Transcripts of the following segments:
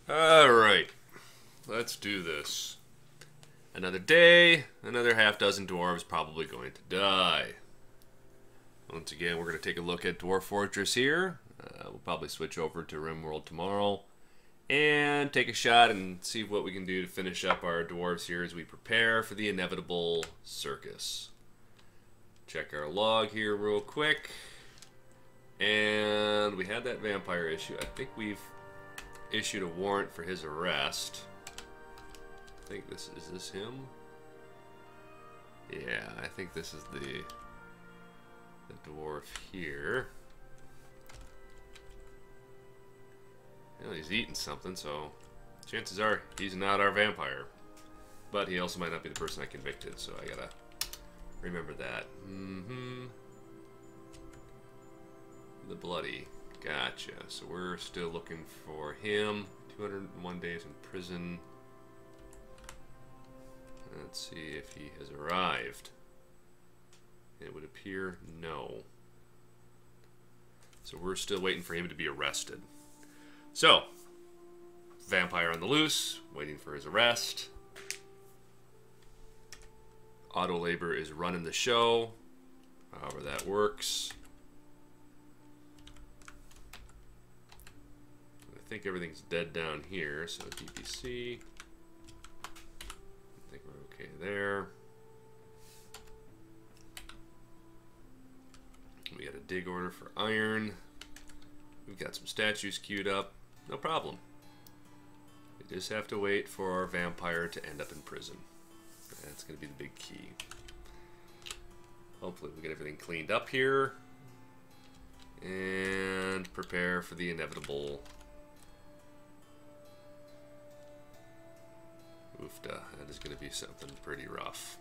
Alright, let's do this. Another day, another half dozen dwarves probably going to die. Once again, we're going to take a look at Dwarf Fortress here. We'll probably switch over to RimWorld tomorrow and take a shot and see what we can do to finish up our dwarves here as we prepare for the inevitable circus. Check our log here real quick. And we had that vampire issue. I think we've issued a warrant for his arrest. I think is this him? Yeah, I think this is the dwarf here. Well, he's eating something, so chances are he's not our vampire. But he also might not be the person I convicted, so I gotta remember that. The bloody. Gotcha. So we're still looking for him. 201 days in prison. Let's see if he has arrived. It would appear no. So we're still waiting for him to be arrested. So, vampire on the loose, waiting for his arrest. Auto labor is running the show, however that works. I think everything's dead down here, so DPC. I think we're okay there. We got a dig order for iron. We've got some statues queued up. No problem. We just have to wait for our vampire to end up in prison. That's going to be the big key. Hopefully we get everything cleaned up here. And prepare for the inevitable. Oofda. That is going to be something pretty rough.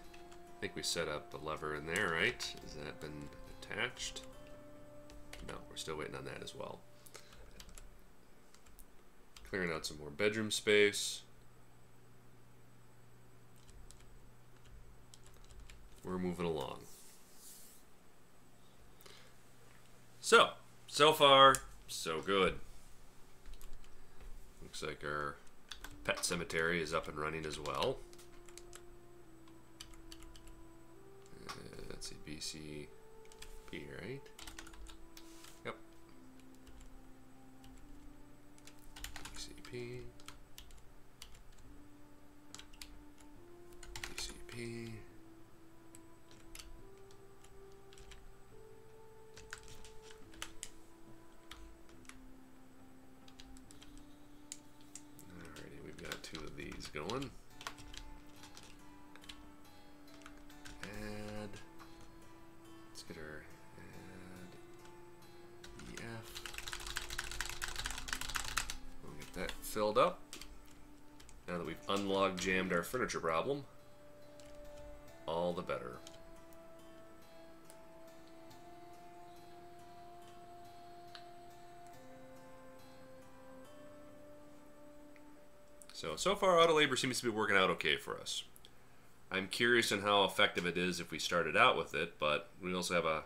I think we set up a lever in there, right? Has that been attached? No, we're still waiting on that as well. Clearing out some more bedroom space. We're moving along. So far, so good. Looks like our pet cemetery is up and running as well. Let's see, BCP, right? Yep. BCP. BCP. Alrighty, we've got two of these going. Add. Let's get our add EF. We'll get that filled up. Now that we've unlog jammed our furniture problem, all the better. So far auto labor seems to be working out okay for us. I'm curious on how effective it is if we started out with it, but we also have a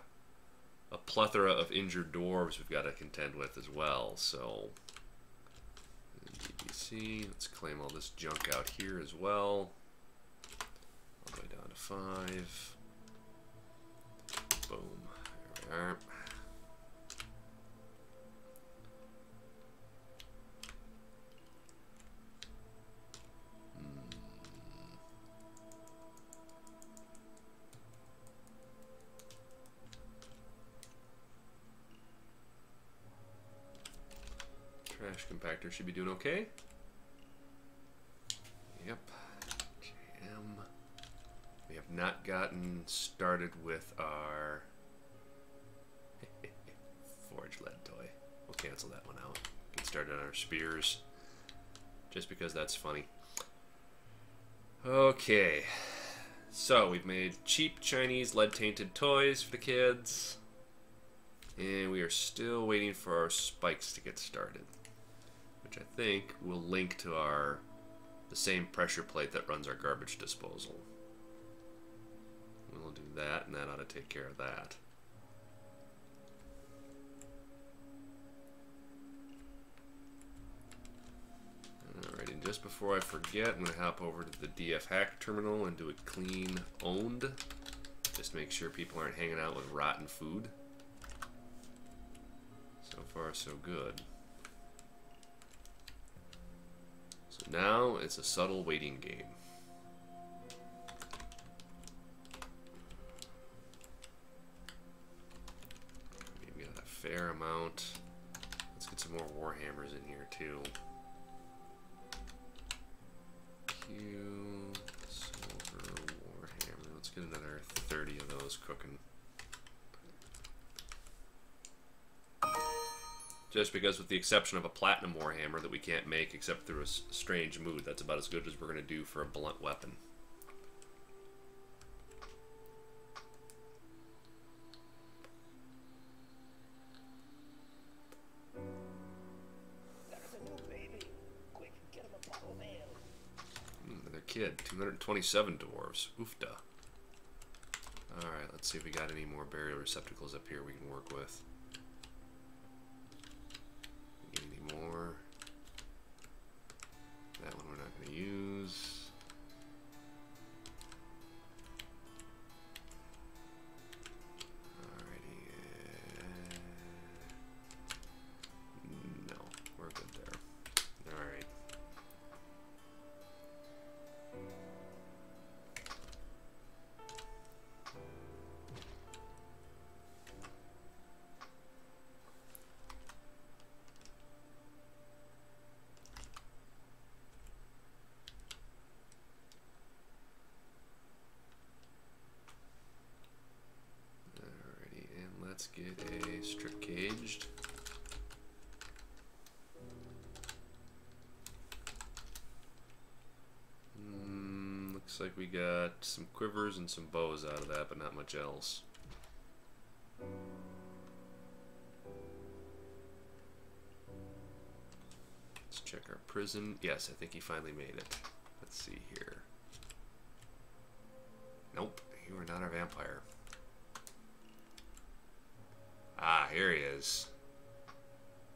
plethora of injured dwarves we've got to contend with as well. So, DBC, let's claim all this junk out here as well. All the way down to 5. Boom. There we are. Trash compactor should be doing okay. Yep. Jam. We have not gotten started with our forge lead toy. We'll cancel that one out. Get started on our spears. Just because that's funny. Okay. So we've made cheap Chinese lead-tainted toys for the kids. And we are still waiting for our spikes to get started, which I think will link to the same pressure plate that runs our garbage disposal. We'll do that, and that ought to take care of that. just before I forget, I'm going to hop over to the DF hack terminal and do it clean owned. Just make sure people aren't hanging out with rotten food. So far, so good. So now it's a subtle waiting game. Maybe got a fair amount. Let's get some more Warhammers in here too. Q, silver, Warhammer. Let's get another 30 of those cooking. Just because, with the exception of a platinum Warhammer that we can't make except through a strange mood, that's about as good as we're going to do for a blunt weapon. Another kid. 227 dwarves. Oofda. Alright, let's see if we got any more burial receptacles up here we can work with. Any more? That one we're not going to use. Alrighty. No, we're good there. Alright. Let's get a strip caged. Looks like we got some quivers and some bows out of that, but not much else. Let's check our prison. Yes, I think he finally made it. Let's see here. Nope, you are not our vampire. Ah, here he is.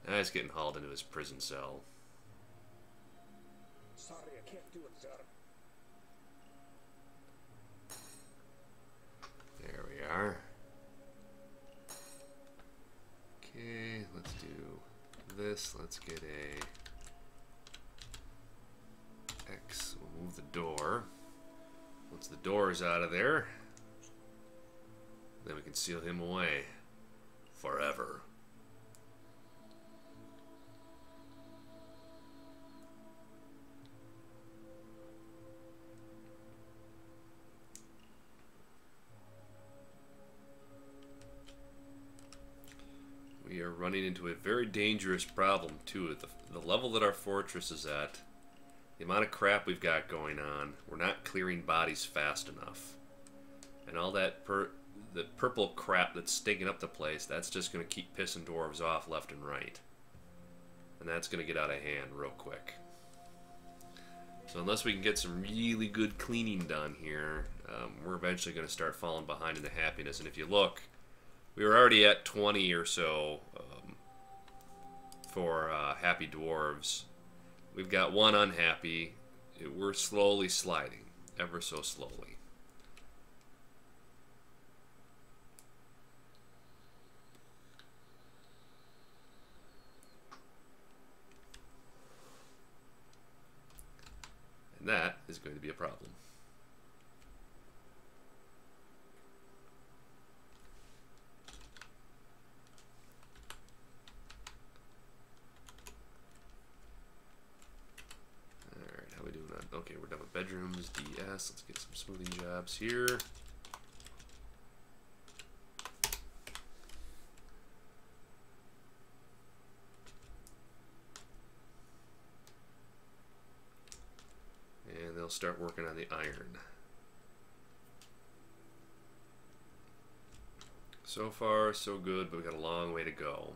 Now he's getting hauled into his prison cell. Sorry, I can't do it, sir. There we are. Okay, let's do this. Let's get a X. We'll move the door. Once the door is out of there, then we can seal him away. Forever. We are running into a very dangerous problem too. At the level that our fortress is at, the amount of crap we've got going on, we're not clearing bodies fast enough. And all that the purple crap that's stinking up the place, that's just going to keep pissing dwarves off left and right. And that's going to get out of hand real quick. So unless we can get some really good cleaning done here, we're eventually going to start falling behind in the happiness. And if you look, we were already at 20 or so for happy dwarves. We've got one unhappy. We're slowly sliding, ever so slowly. And that is going to be a problem. Alright, how are we doing that? Okay, we're done with bedrooms, DS. Let's get some smoothing jobs here. They'll start working on the iron. So far, so good, but we got a long way to go.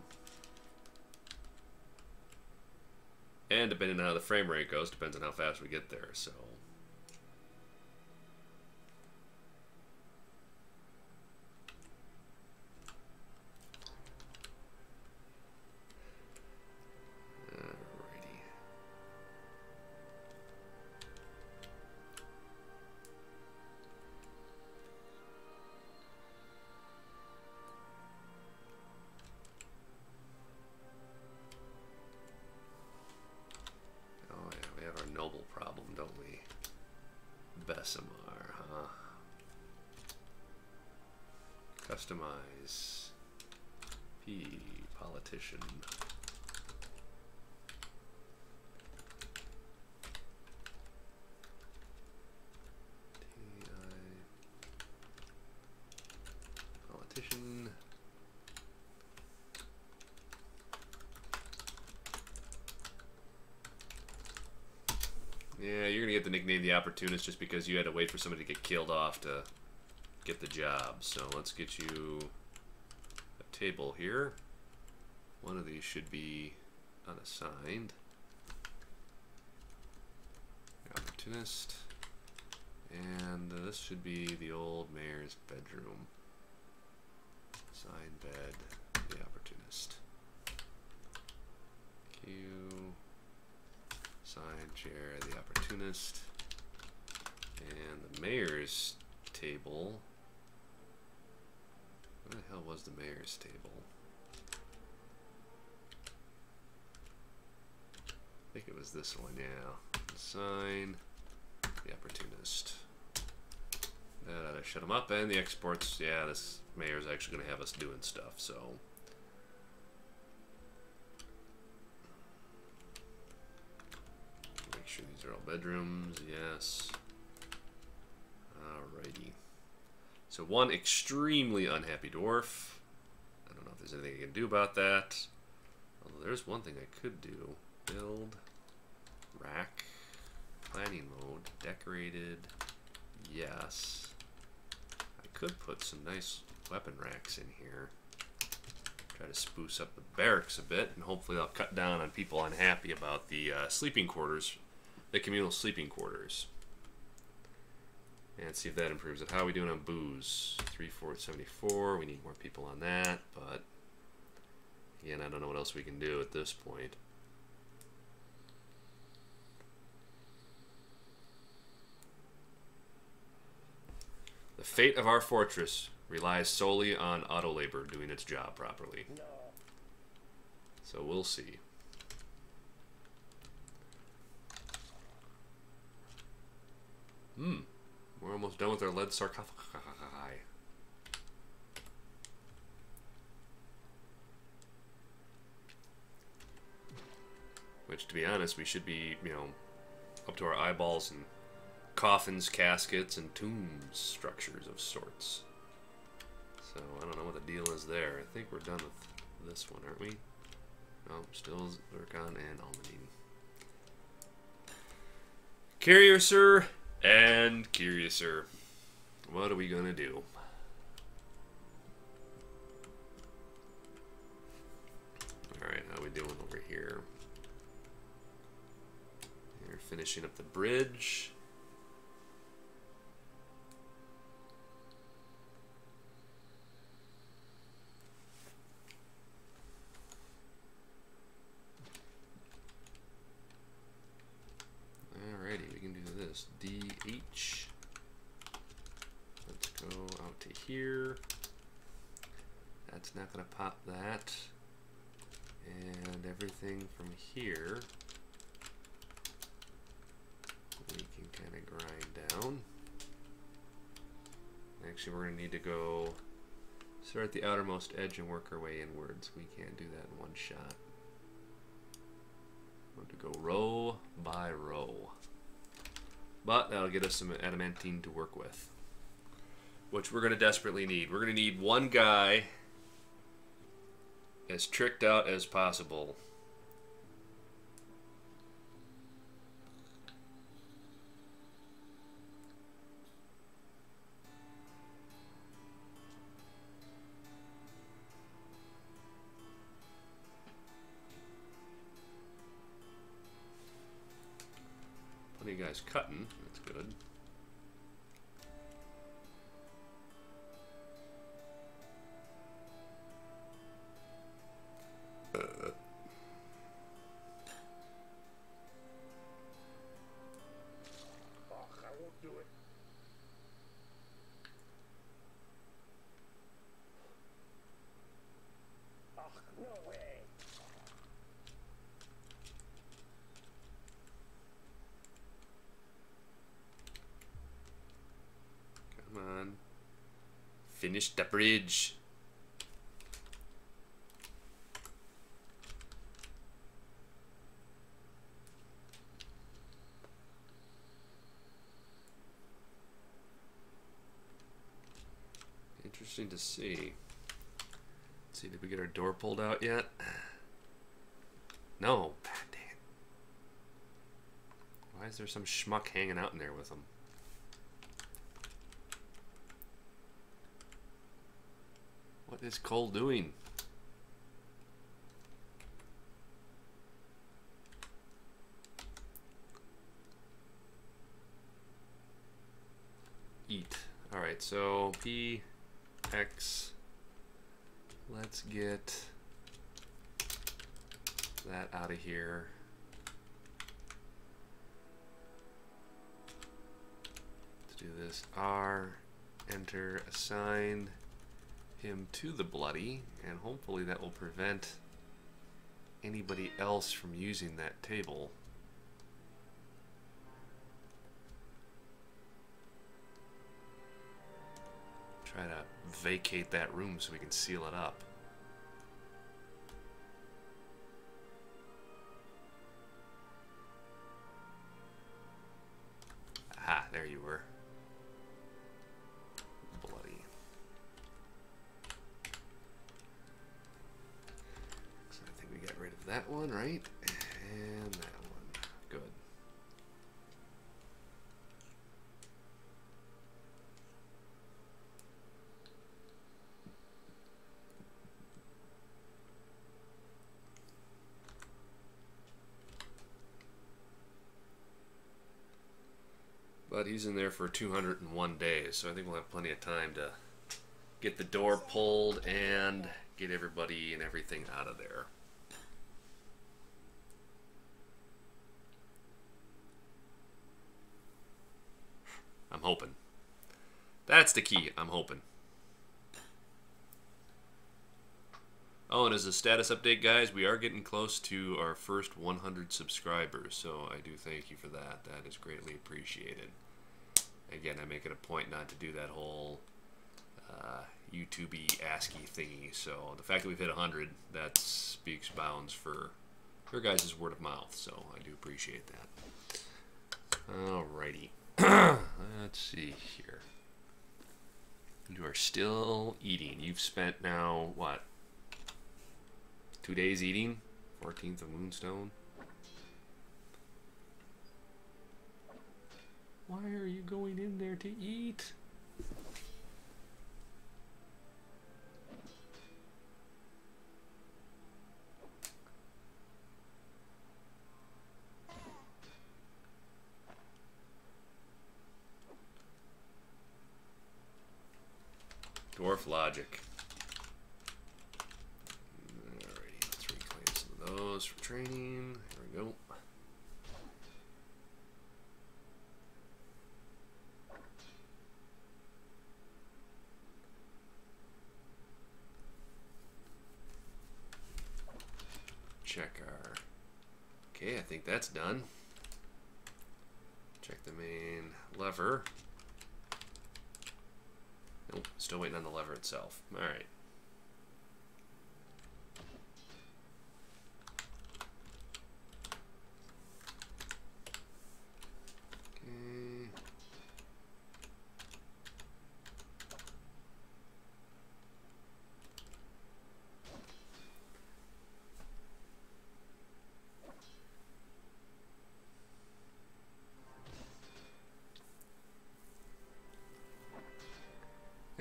And depending on how the frame rate goes, depends on how fast we get there, so. Customize. P. Politician. Politician. Yeah, you're gonna get the nickname the Opportunist just because you had to wait for somebody to get killed off to get the job. So let's get you a table here. One of these should be unassigned. Opportunist. And this should be the old mayor's bedroom. Assigned bed, the Opportunist. Q. Assigned chair, the Opportunist. And the mayor's table. Where the hell was the mayor's table? I think it was this one, yeah. Assign the Opportunist. That ought to shut them up. And the exports, yeah, this mayor's actually going to have us doing stuff, so. Make sure these are all bedrooms, yes. Alrighty. So one extremely unhappy dwarf. I don't know if there's anything I can do about that. Although there's one thing I could do. Build, rack, planning mode, decorated, yes. I could put some nice weapon racks in here. Try to spruce up the barracks a bit, and hopefully I'll cut down on people unhappy about the sleeping quarters, the communal sleeping quarters. And see if that improves it. How are we doing on booze? 3,474. We need more people on that, but again, I don't know what else we can do at this point. The fate of our fortress relies solely on auto labor doing its job properly. No. So we'll see. We're almost done with our lead sarcophagi. Which, to be honest, we should be, you know, up to our eyeballs in coffins, caskets, and tombs structures of sorts. So I don't know what the deal is there. I think we're done with this one, aren't we? No, still Zircon and Almadine. Curiouser and Curiouser. What are we gonna do? Alright, how are we doing over here? We're finishing up the bridge. Alrighty, we can do this. DH. Let's go out to here. That's not going to pop that. And everything from here we can kind of grind down. Actually, we're going to need to go start at the outermost edge and work our way inwards. We can't do that in one shot. We have to go row by row. But that'll get us some adamantine to work with, which we're going to desperately need. We're going to need one guy as tricked out as possible. Plenty of guys cutting. That's good. I won't do it. No way. Come on. Finish the bridge. interesting to see. Let's see, did we get our door pulled out yet? No. God dang it. Why is there some schmuck hanging out in there with them? What is Cole doing? Eat. Alright, so P, X. Let's get that out of here. Let's do this. R, enter, assign him to the bloody, and hopefully that will prevent anybody else from using that table. Try to vacate that room so we can seal it up. Aha, there you were. Bloody. So I think we got rid of that one, right? And that one. Good. But he's in there for 201 days, so I think we'll have plenty of time to get the door pulled and get everybody and everything out of there. I'm hoping. That's the key. I'm hoping. Oh, and as a status update, guys, we are getting close to our first 100 subscribers, so I do thank you for that. That is greatly appreciated. Again, I make it a point not to do that whole YouTube-y ASCII thingy, so the fact that we've hit 100, that speaks bounds for your guys' word of mouth, so I do appreciate that. Alrighty. Let's see here. You are still eating. You've spent now, what? 2 days eating? 14th of Moonstone. Why are you going in there to eat? Dwarf logic. Alrighty, let's reclaim some of those for training. Here we go. Check our... Okay, I think that's done. Check the main lever. Nope, still waiting on the lever itself. Alright. Okay.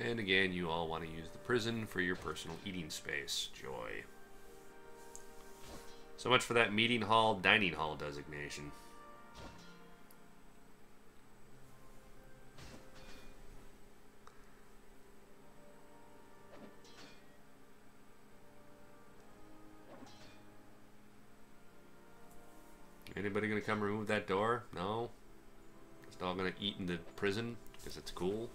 And again, you all want to use the prison for your personal eating space. Joy. So much for that meeting hall, dining hall designation. Anybody gonna come remove that door? No? It's all gonna eat in the prison because it's cool?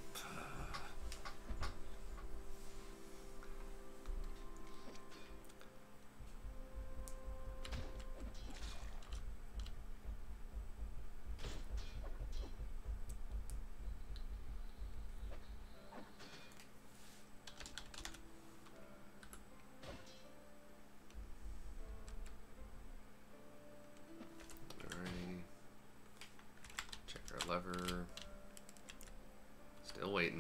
Lever. Still waiting.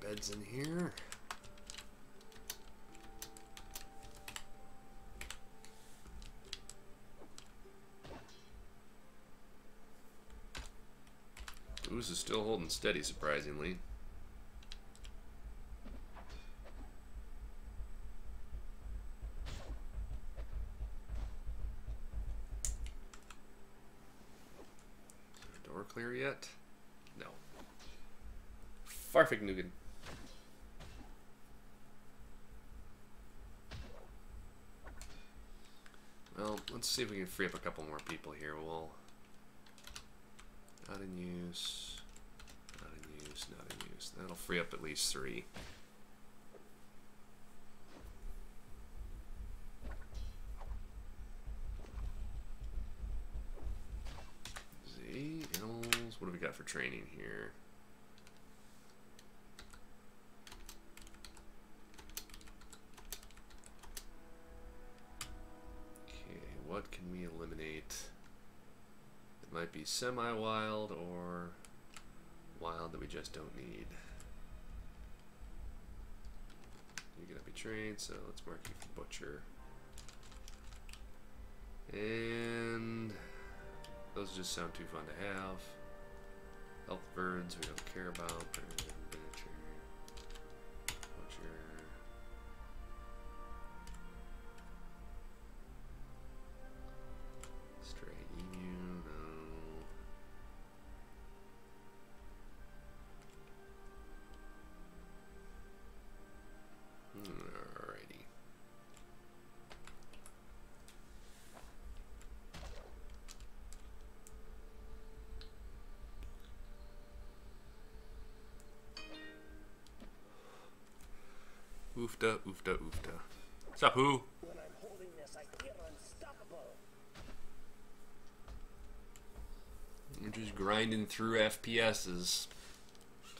beds in here. Booze is still holding steady, surprisingly. Door clear yet? No. Farfig Nugan. Well, let's see if we can free up a couple more people here. We'll... Not in use. Not in use. Not in use. That'll free up at least 3. Z, animals. What do we got for training here? Okay, what can we eliminate? It might be semi-wild or wild that we just don't need. You're gonna be trained, so let's mark you for butcher. And those just sound too fun to have. Health birds we don't care about. Butcher. Stray emu, no. Alrighty. Oofta, oofta, oofta. Sup, who? When I'm holding this, I feel unstoppable. We're just grinding through FPSs.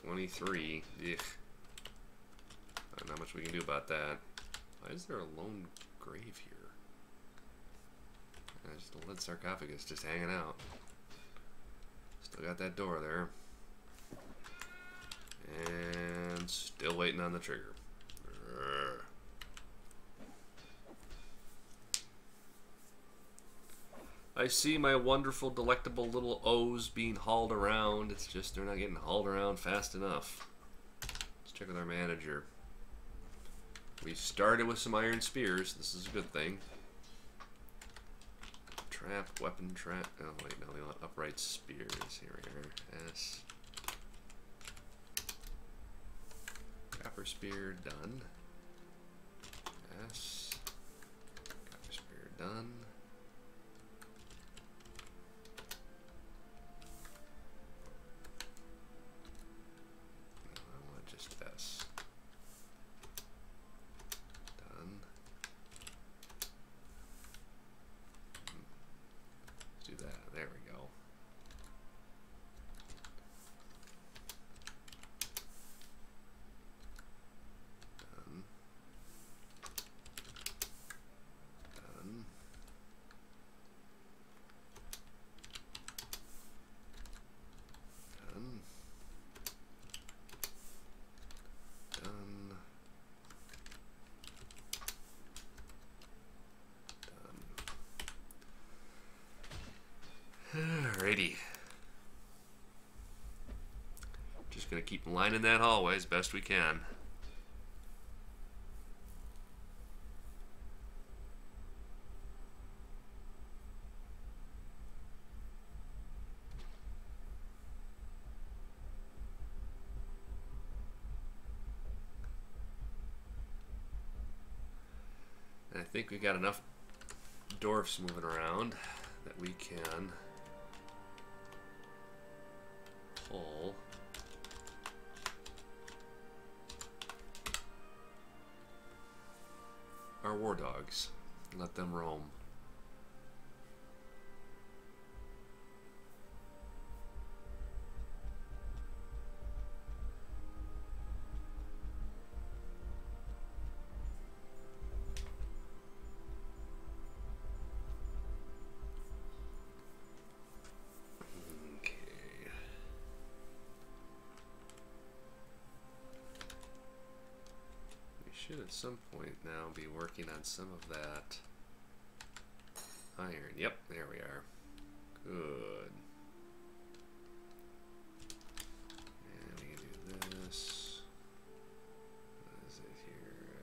23. Ugh. I don't know how much we can do about that. Why is there a lone grave here? Just a lead sarcophagus just hanging out. Still got that door there. And still waiting on the trigger. Urgh. I see my wonderful, delectable little O's being hauled around. It's just they're not getting hauled around fast enough. Let's check with our manager. We started with some iron spears. This is a good thing. Trap, weapon trap. Oh, wait, no, we want upright spears. Here we are. S. Copper spear, done. S. Copper spear, done. No, I want just S. Done. Let's do that. There we go. Done. Done. Done. Done. Done. Alrighty. Just gonna keep lining that hallway as best we can. And I think we got enough dwarfs moving around that we can pull our war dogs and let them roam. should at some point now be working on some of that iron. Yep, there we are. Good. And we can do this. What is it here?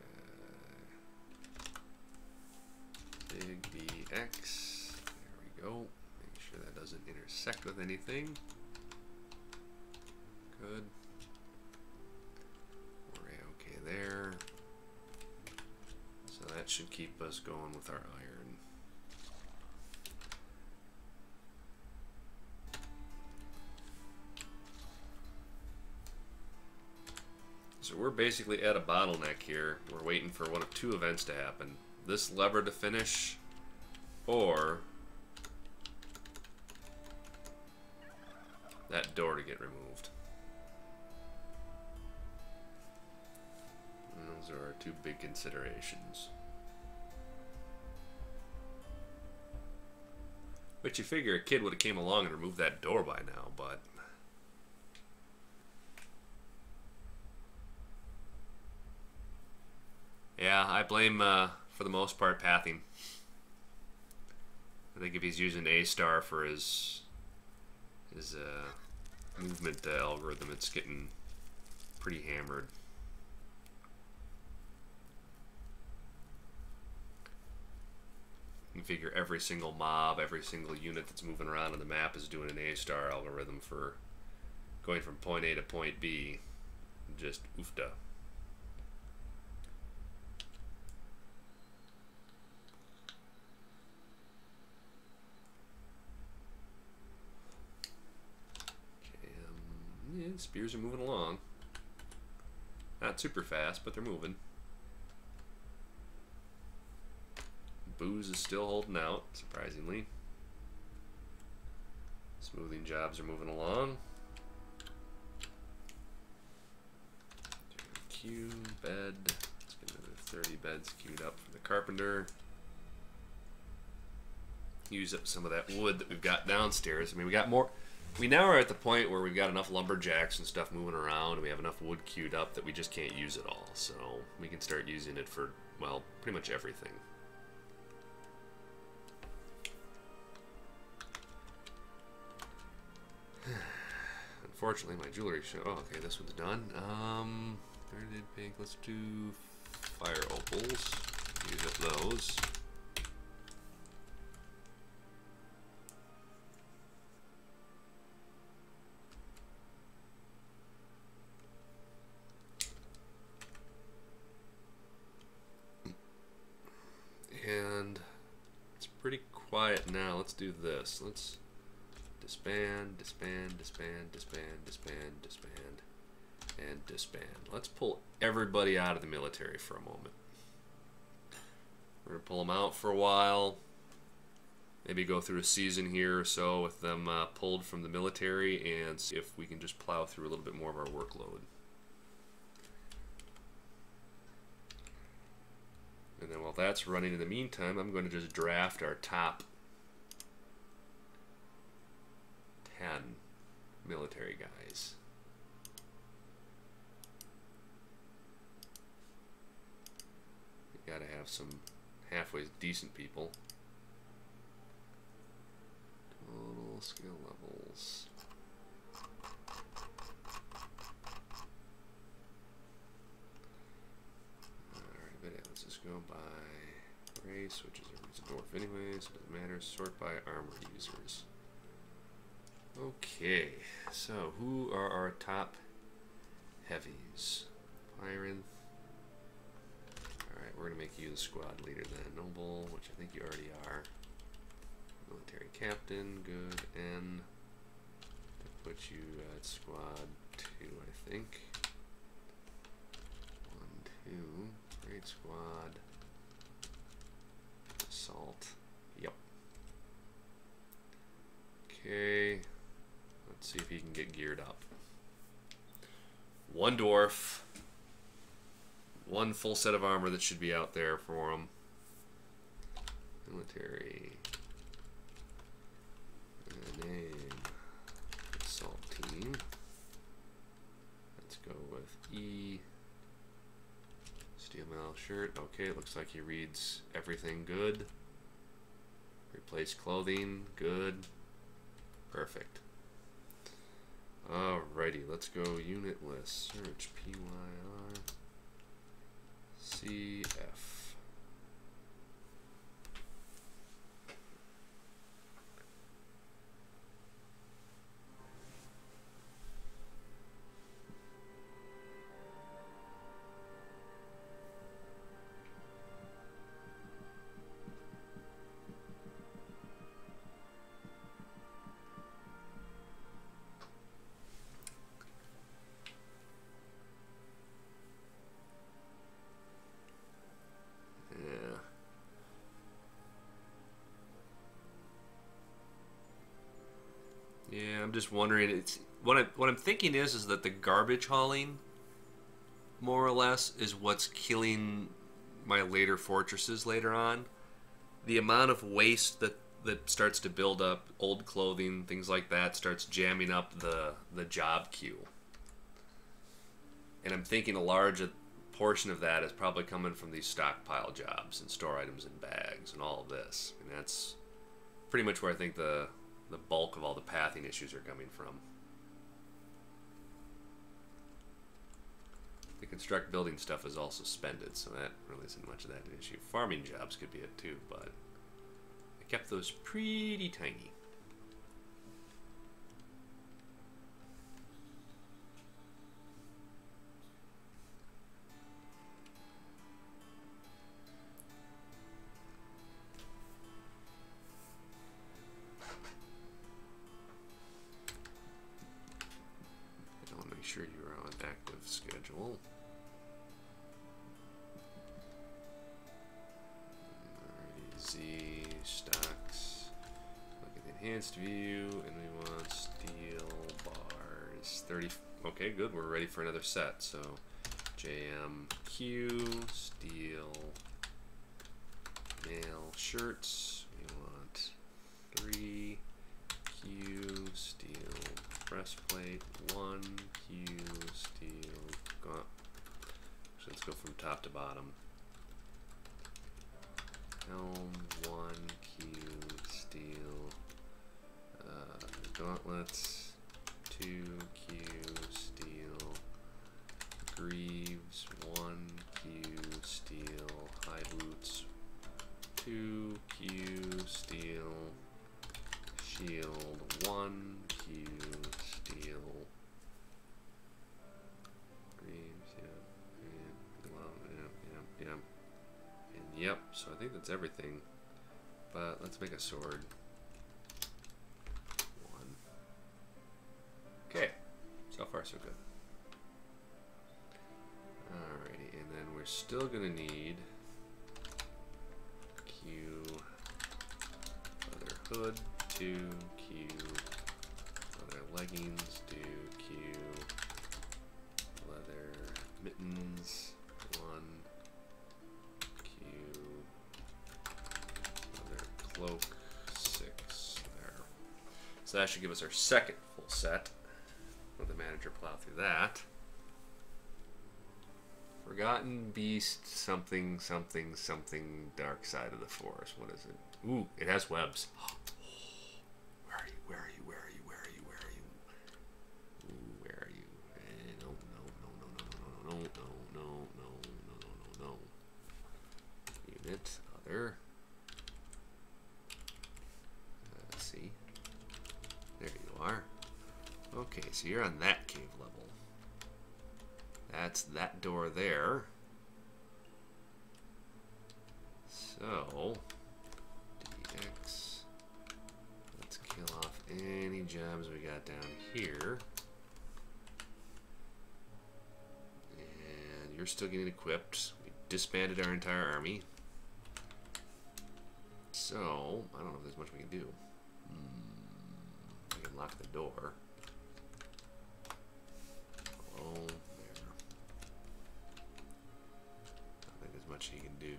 Big BX. There we go. Make sure that doesn't intersect with anything. Good. We're okay there. So that should keep us going with our iron. So we're basically at a bottleneck here. We're waiting for one of two events to happen. This lever to finish, or that door to get removed. Those are our two big considerations. But you figure a kid would have came along and removed that door by now, but yeah, I blame for the most part pathing. I think if he's using A-star for his movement algorithm, it's getting pretty hammered. You figure every single mob, every single unit that's moving around on the map is doing an A-star algorithm for going from point A to point B. Just oofda. Okay, yeah, spears are moving along. Not super fast, but they're moving. Booze is still holding out, surprisingly. Smoothing jobs are moving along. Queue, bed. Let's get another 30 beds queued up for the carpenter. Use up some of that wood that we've got downstairs. I mean, we got more. We now are at the point where we've got enough lumberjacks and stuff moving around, and we have enough wood queued up that we just can't use it all. So we can start using it for, well, pretty much everything. Unfortunately, my jewelry show. Oh, okay, this one's done. Third pink. Let's do fire opals. Use up those. And it's pretty quiet now. Let's do this. Let's disband, disband, disband, disband, disband, disband, and disband. Let's pull everybody out of the military for a moment. We're going to pull them out for a while. Maybe go through a season here or so with them pulled from the military and see if we can just plow through a little bit more of our workload. And then while that's running in the meantime, I'm going to just draft our top 10 military guys. You gotta have some halfway decent people. Total skill levels. Alright, but yeah, let's just go by race, which is a dwarf anyway, so it doesn't matter. Sort by armor users. Okay, so who are our top heavies? Pyrinth. Alright, we're going to make you the squad leader then. Noble, which I think you already are. Military captain, good. N. To put you at squad 2, I think. 1, 2. Great squad. Assault. Yep. Okay. Let's see if he can get geared up. One dwarf. One full set of armor that should be out there for him. Military. Name. Assault team. Let's go with E. Steel shirt. Okay, looks like he reads everything good. Replace clothing. Good. Perfect. Alrighty, let's go unit list. Search PYR CF. Yeah, I'm just wondering. It's what I'm thinking is that the garbage hauling, more or less, is what's killing my later fortresses later on. The amount of waste that starts to build up, old clothing, things like that, starts jamming up the job queue. And I'm thinking a large portion of that is probably coming from these stockpile jobs and store items in bags and all of this. And that's pretty much where I think the bulk of all the pathing issues are coming from. The construct building stuff is all suspended, so that really isn't much of that an issue. Farming jobs could be it too, but I kept those pretty tiny. Sure you're on active schedule. Alrighty, Z stocks. Look at the enhanced view, and we want steel bars. 30. Okay, good. We're ready for another set. So JMQ steel male shirts. We want 3 Q steel breastplate, 1 Q steel gauntlet. So let's go from top to bottom. Helm, 1 Q steel gauntlets, 2 Q steel greaves, 1 Q steel high boots, 2 Q steel shield, 1 Q steel greaves, yeah. And yep, so I think that's everything. But let's make a sword. 1. Okay, so far so good. Alrighty, and then we're still gonna need Q leather hood, 2 Q leather leggings, 2 Q leather mittens, 1 Q leather cloak, 6 there. So that should give us our second full set. Let the manager plow through that. Forgotten Beast something something something dark side of the forest. What is it? Ooh, it has webs. Where are you? Where are you? Where are you? Where are you? Where are you? Ooh, where are you? No, no, no, no, no, no, no, no, no, no, no, no, no. Unit, other. Let's see. There you are. Okay, so you're on that cave level. That's that door there. So, DX. Let's kill off any jobs we got down here. And you're still getting equipped. We disbanded our entire army. So, I don't know if there's much we can do. We can lock the door. Oh, there. I think there's much you can do.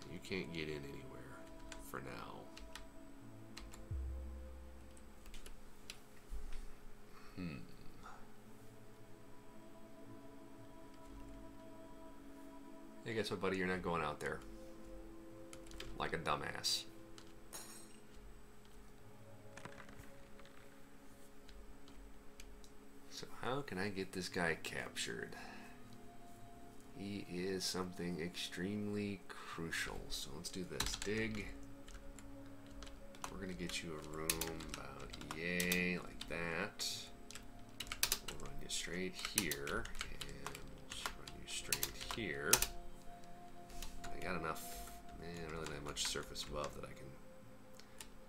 Yeah, you can't get in anywhere for now. guess what, buddy? You're not going out there like a dumbass. So how can I get this guy captured? He is something extremely crucial. So let's do this. Dig. We're going to get you a room about yay, like that. We'll run you straight here. And we'll run you straight here. I got enough. Man, really not much surface above that I can.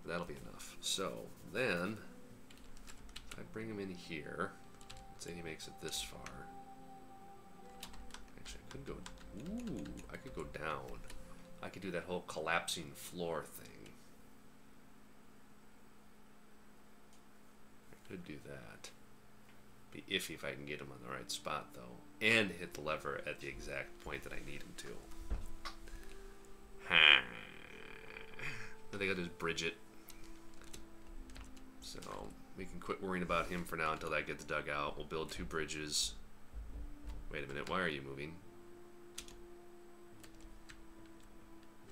That'll be enough. So then, if I bring him in here, let's say he makes it this far. Actually, I could go. Ooh, I could go down. I could do that whole collapsing floor thing. I could do that. Be iffy if I can get him on the right spot though, and hit the lever at the exact point that I need him to. I think I'll just bridge it. So we can quit worrying about him for now until that gets dug out. We'll build 2 bridges. Wait a minute, why are you moving?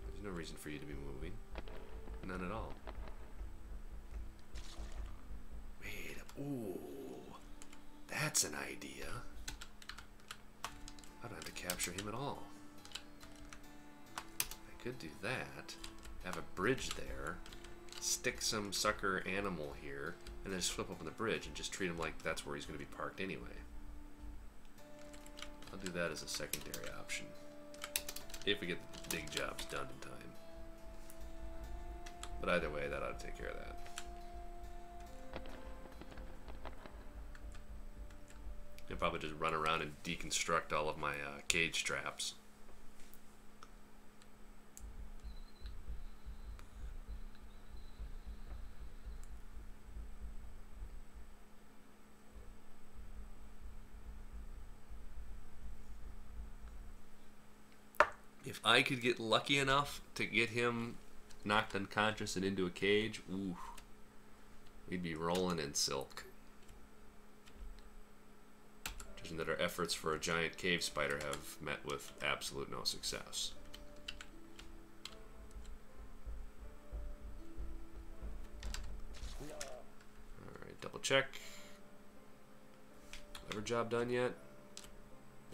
There's no reason for you to be moving. None at all. Wait, ooh, that's an idea. I don't have to capture him at all. I could do that. Have a bridge there. Stick some sucker animal here, and then just flip open the bridge and just treat him like that's where he's going to be parked anyway. I'll do that as a secondary option. If we get the big jobs done in time. But either way, that ought to take care of that. I'll probably just run around and deconstruct all of my cage traps. If I could get lucky enough to get him knocked unconscious and into a cage, ooh, we'd be rolling in silk. Just that our efforts for a giant cave spider have met with absolute no success. Alright, double check. Ever job done yet?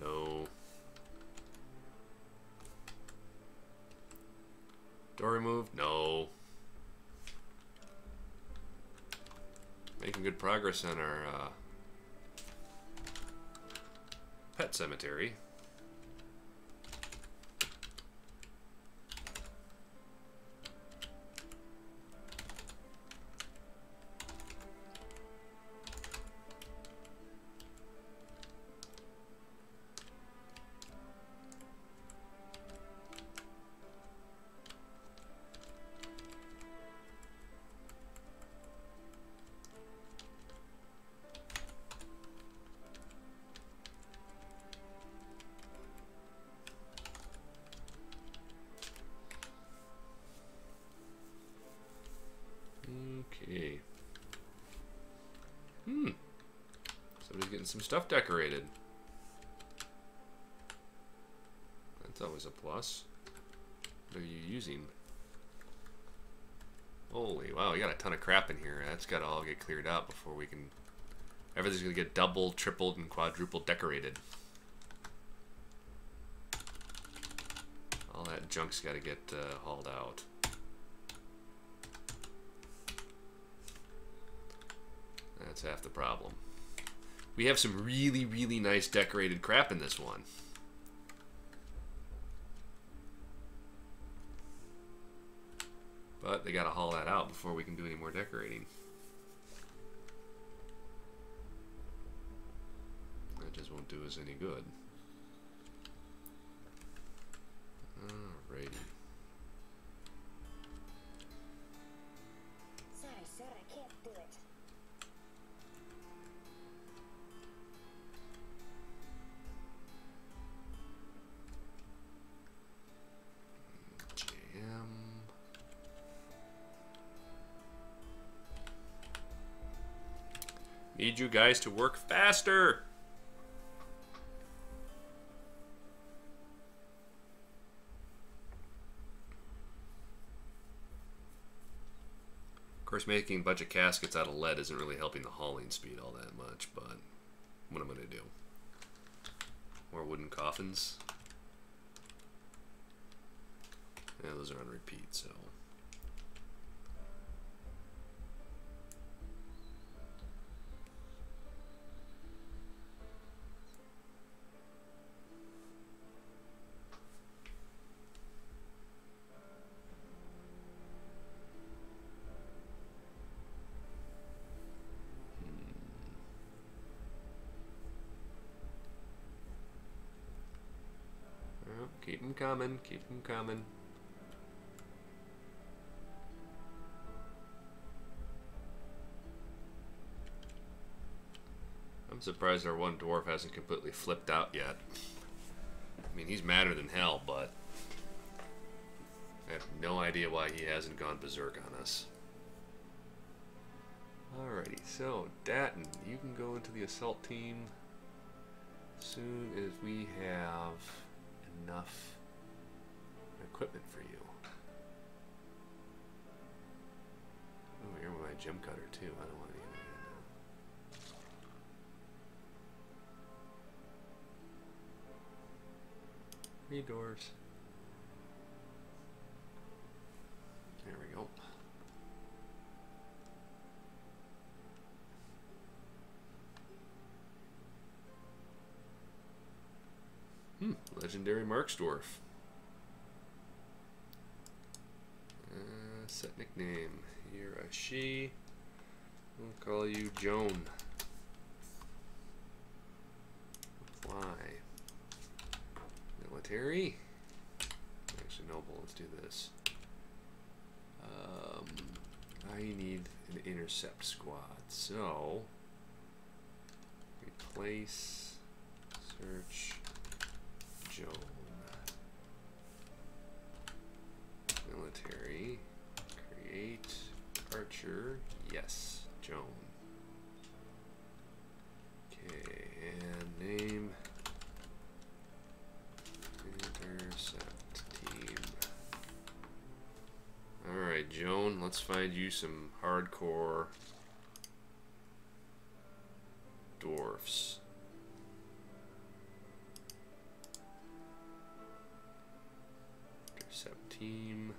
No. Door removed? No. Making good progress on our pet cemetery. Okay. Somebody's getting some stuff decorated. That's always a plus. What are you using? Holy wow, we got a ton of crap in here. That's got to all get cleared out before we can... Everything's going to get doubled, tripled, and quadrupled decorated. All that junk's got to get hauled out. That's half the problem. We have some really, really nice decorated crap in this one. But they gotta haul that out before we can do any more decorating. That just won't do us any good. Alrighty. Sorry, sir, I can't do it. Jam. Need you guys to work faster. course, making a bunch of caskets out of lead isn't really helping the hauling speed all that much, but what am I going to do? More wooden coffins? Yeah, those are on repeat, so... Keep them coming, keep them coming. I'm surprised our one dwarf hasn't completely flipped out yet. I mean, he's madder than hell, but I have no idea why he hasn't gone berserk on us. Alrighty, so Datton, you can go into the assault team as soon as we have enough equipment for you. Oh, you're my gem cutter too. I don't want any of that now. 3 doors. There we go. Legendary Marks Dwarf. Set nickname. You're a she. We'll call you Joan. Apply. Military. Actually, noble. Let's do this. I need an intercept squad. So, replace, search, Joan. Military. Create Archer. Yes, Joan. Okay, and name Intercept Team. Alright, Joan, let's find you some hardcore dwarfs. Intercept Team.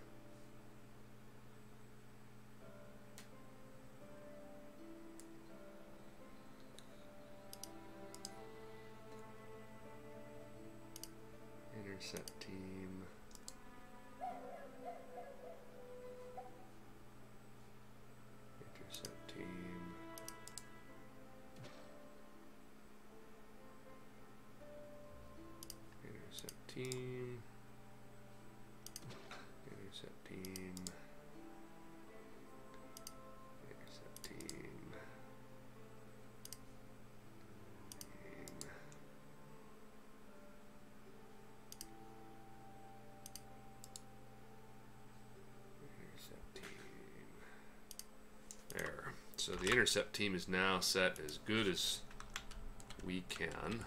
Intercept team. Intercept team. Intercept team. Intercept team. Intercept team. There. So the intercept team is now set as good as we can.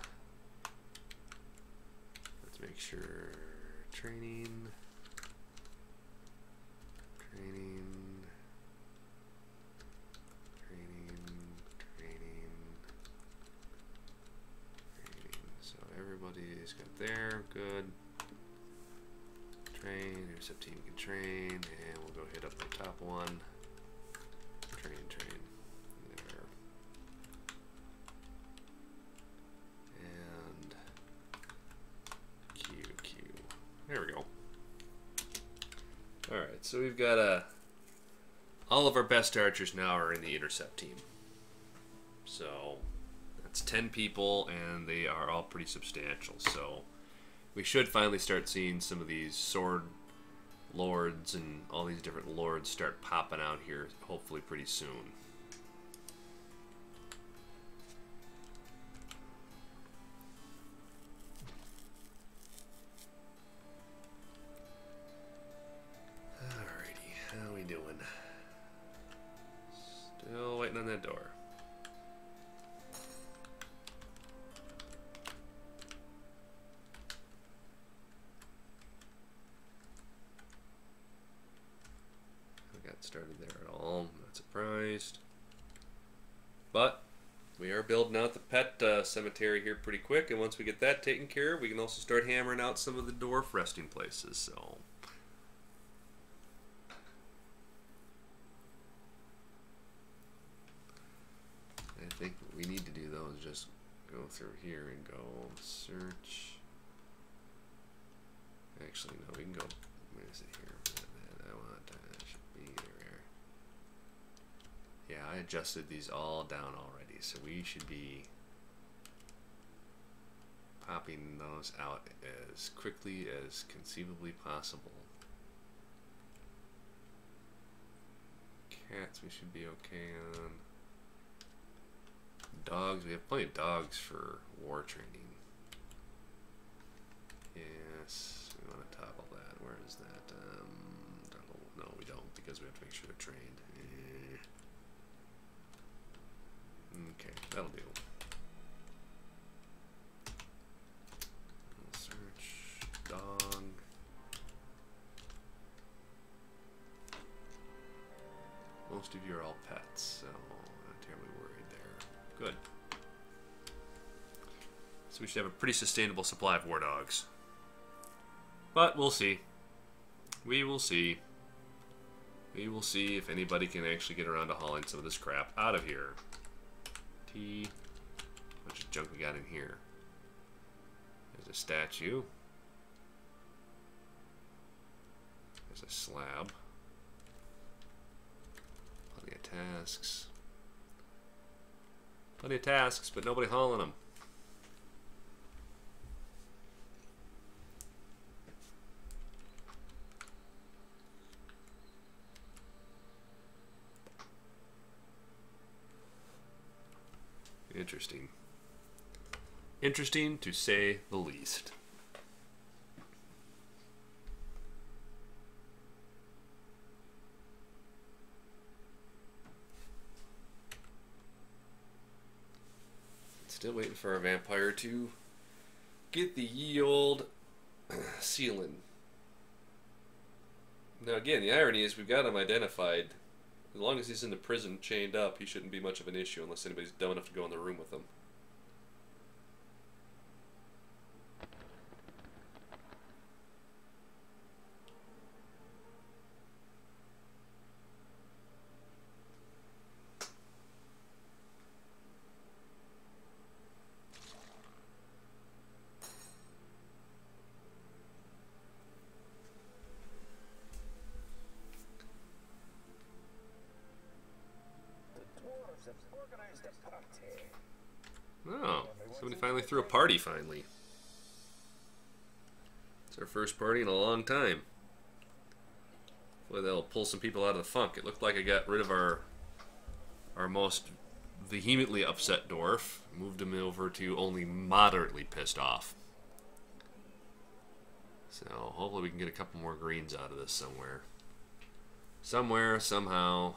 Let's make sure training, training, training, training, training. So everybody's got there. Good. Train, intercept team can train, and we'll go hit up the top one. Train, train. There. And Q, Q. There we go. Alright, so we've got all of our best archers now are in the intercept team. So that's 10 people, and they are all pretty substantial. So we should finally start seeing some of these sword lords and all these different lords start popping out here, hopefully pretty soon. Alrighty, how are we doing? Still waiting on that door. Started there at all. That's But we are building out the pet cemetery here pretty quick, and once we get that taken care of, we can also start hammering out some of the dwarf resting places. So I think what we need to do though is just go through here and go search. Actually, no, we can go. Where is it here? I want should be there. Yeah, I adjusted these all down already, so we should be popping those out as quickly as conceivably possible. Cats, we should be okay on. Dogs, we have plenty of dogs for war training. Yes, we want to toggle that. Where is that? No, we don't, because we have to make sure they're trained. Okay, that'll do. We'll search dog. Most of you are all pets, so not terribly worried there. Good. So we should have a pretty sustainable supply of war dogs. But we'll see. We will see. We will see if anybody can actually get around to hauling some of this crap out of here. Bunch of junk we got in here. There's a statue. There's a slab. Plenty of tasks. Plenty of tasks, but nobody hauling them. Interesting. Interesting, to say the least. Still waiting for our vampire to get the ye old ceiling. Now again, the irony is we've got him identified. As long as he's in the prison chained up, he shouldn't be much of an issue unless anybody's dumb enough to go in the room with him. Oh, somebody finally threw a party, finally. It's our first party in a long time. Hopefully that'll pull some people out of the funk. It looked like I got rid of our most vehemently upset dwarf. Moved him over to only moderately pissed off. So hopefully we can get a couple more greens out of this somewhere. Somewhere, somehow.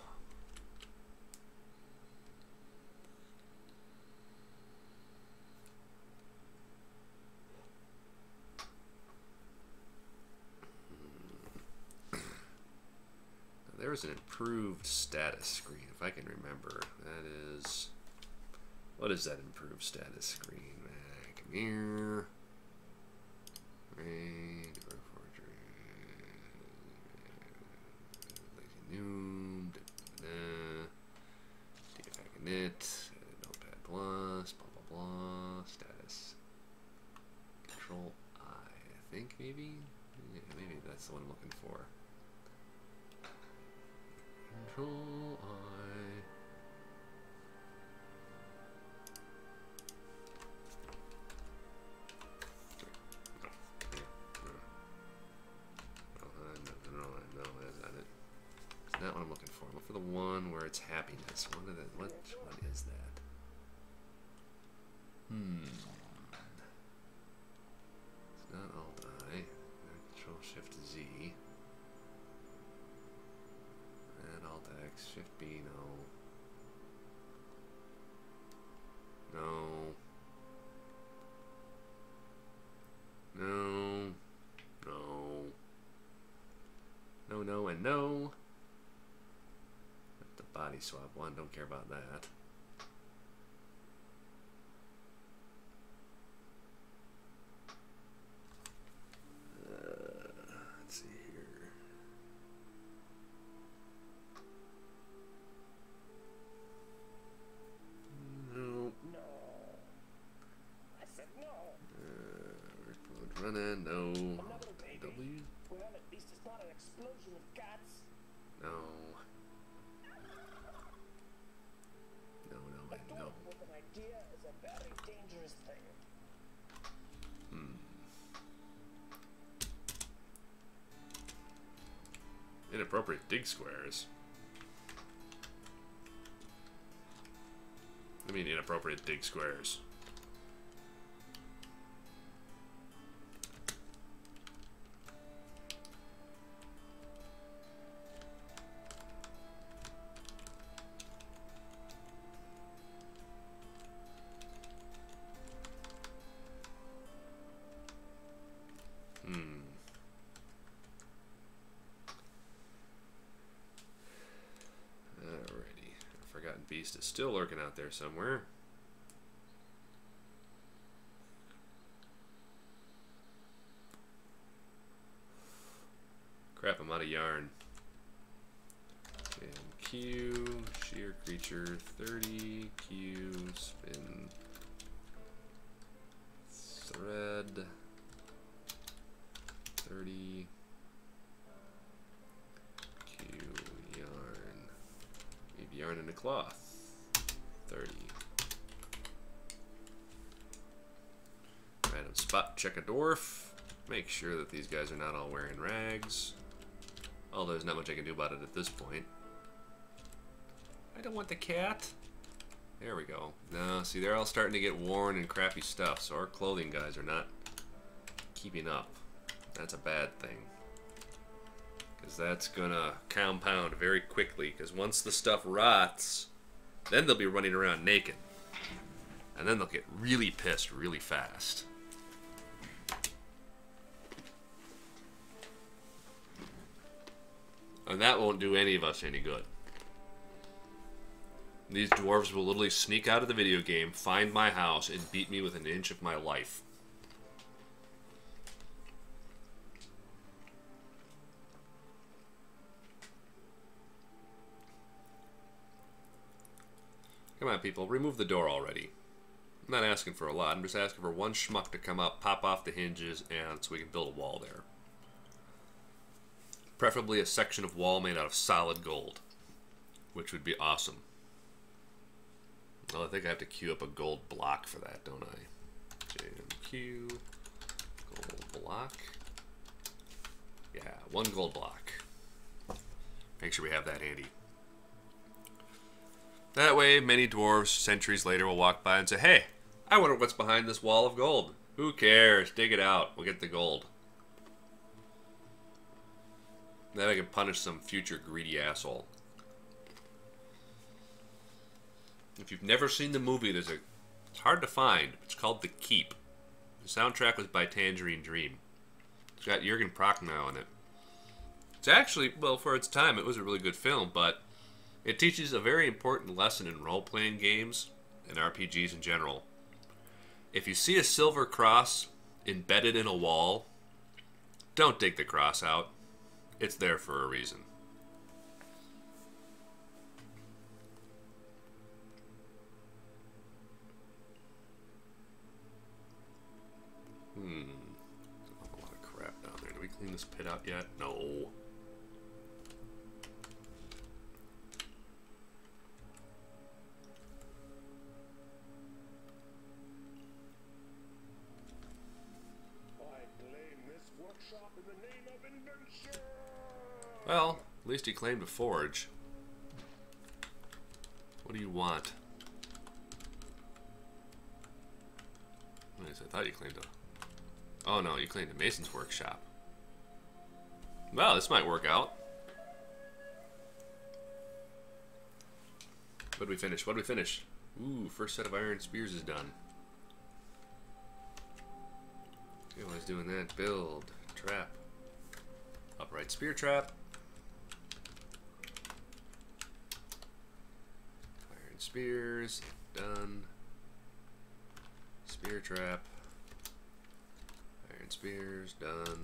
There's an improved status screen, if I can remember. That is... What is that improved status screen? Come here. Raid, Noom, Init, Notepad Plus, blah blah blah, status. Control I think maybe? Yeah, maybe that's the one I'm looking for. Control I. No, that's not it. It's not what I'm looking for. I'm looking for the one where it's happiness. What is that? It's not Alt I. Control Shift Z. And Alt X, Shift B, no. No. No. No. No, no, and no. The body swap one, don't care about that. Inappropriate dig squares. I mean inappropriate dig squares. Beast is still lurking out there somewhere. Crap, I'm out of yarn. And Q, sheer creature, 30, Q, spin, thread, 30, Q, yarn, leave yarn in a cloth. 30. Random spot check a dwarf. Make sure that these guys are not all wearing rags. Although there's not much I can do about it at this point. I don't want the cat. There we go. No, see, they're all starting to get worn and crappy stuff, so our clothing guys are not keeping up. That's a bad thing. Because that's gonna compound very quickly, because once the stuff rots, then they'll be running around naked. And then they'll get really pissed really fast. And that won't do any of us any good. These dwarves will literally sneak out of the video game, find my house, and beat me with an inch of my life. Come on, people, remove the door already. I'm not asking for a lot, I'm just asking for one schmuck to come up, pop off the hinges, and so we can build a wall there. Preferably a section of wall made out of solid gold, which would be awesome. Well, I think I have to queue up a gold block for that, don't I? JMQ, gold block. Yeah, one gold block. Make sure we have that handy. That way, many dwarves centuries later will walk by and say, hey, I wonder what's behind this wall of gold. Who cares? Dig it out. We'll get the gold. Then I can punish some future greedy asshole. If you've never seen the movie, it's hard to find. It's called The Keep. The soundtrack was by Tangerine Dream. It's got Jürgen Prochnow in it. It's actually, well, for its time, it was a really good film, but it teaches a very important lesson in role-playing games and RPGs in general. If you see a silver cross embedded in a wall, don't dig the cross out. It's there for a reason. There's a lot of crap down there. Did we clean this pit out yet? No. Well, at least he claimed a forge. What do you want? I thought you claimed a... Oh no, you claimed a mason's workshop. Well, this might work out. What did we finish? What did we finish? Ooh, first set of iron spears is done. Okay, while I was doing that, build, trap, upright spear trap. Iron spears, done. Spear trap. Iron spears, done.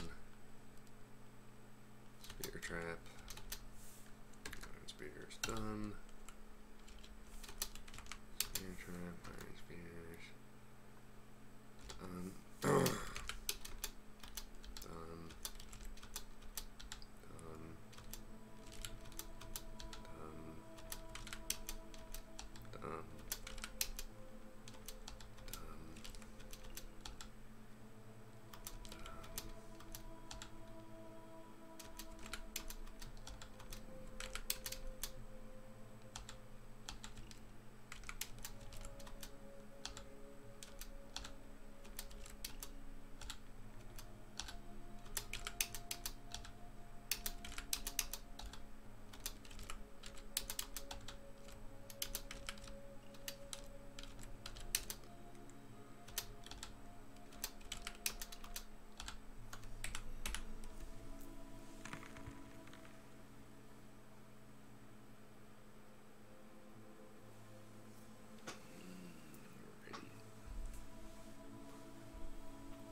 Spear trap. Iron spears, done. Spear trap, iron spears, done. Done. Done.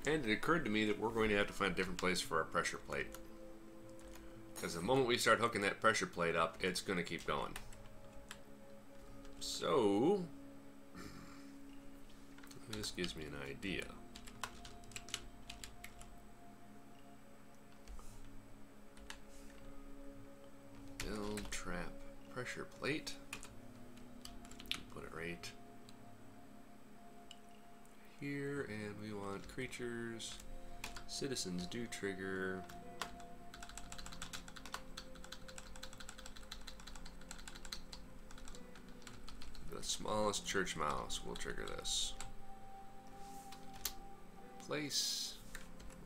And it occurred to me that we're going to have to find a different place for our pressure plate. Because the moment we start hooking that pressure plate up, it's going to keep going. So, this gives me an idea. Build trap pressure plate. Put it right here, and we want creatures. Citizens do trigger. The smallest church mouse will trigger this. Place.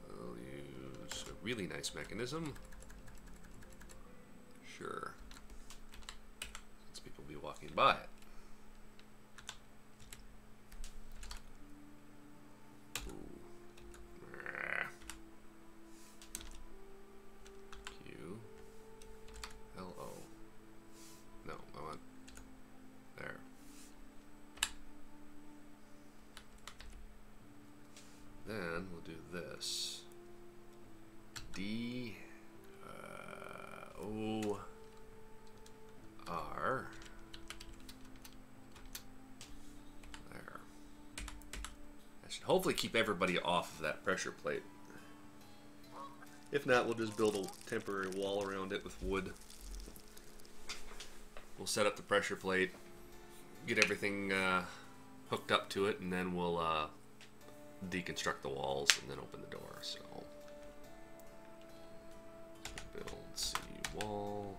We'll use a really nice mechanism. Sure. Since people will be walking by it. Then we'll do this. D O R. There. That should hopefully keep everybody off of that pressure plate. If not, we'll just build a temporary wall around it with wood. We'll set up the pressure plate, get everything hooked up to it, and then we'll deconstruct the walls and then open the door. So build C wall.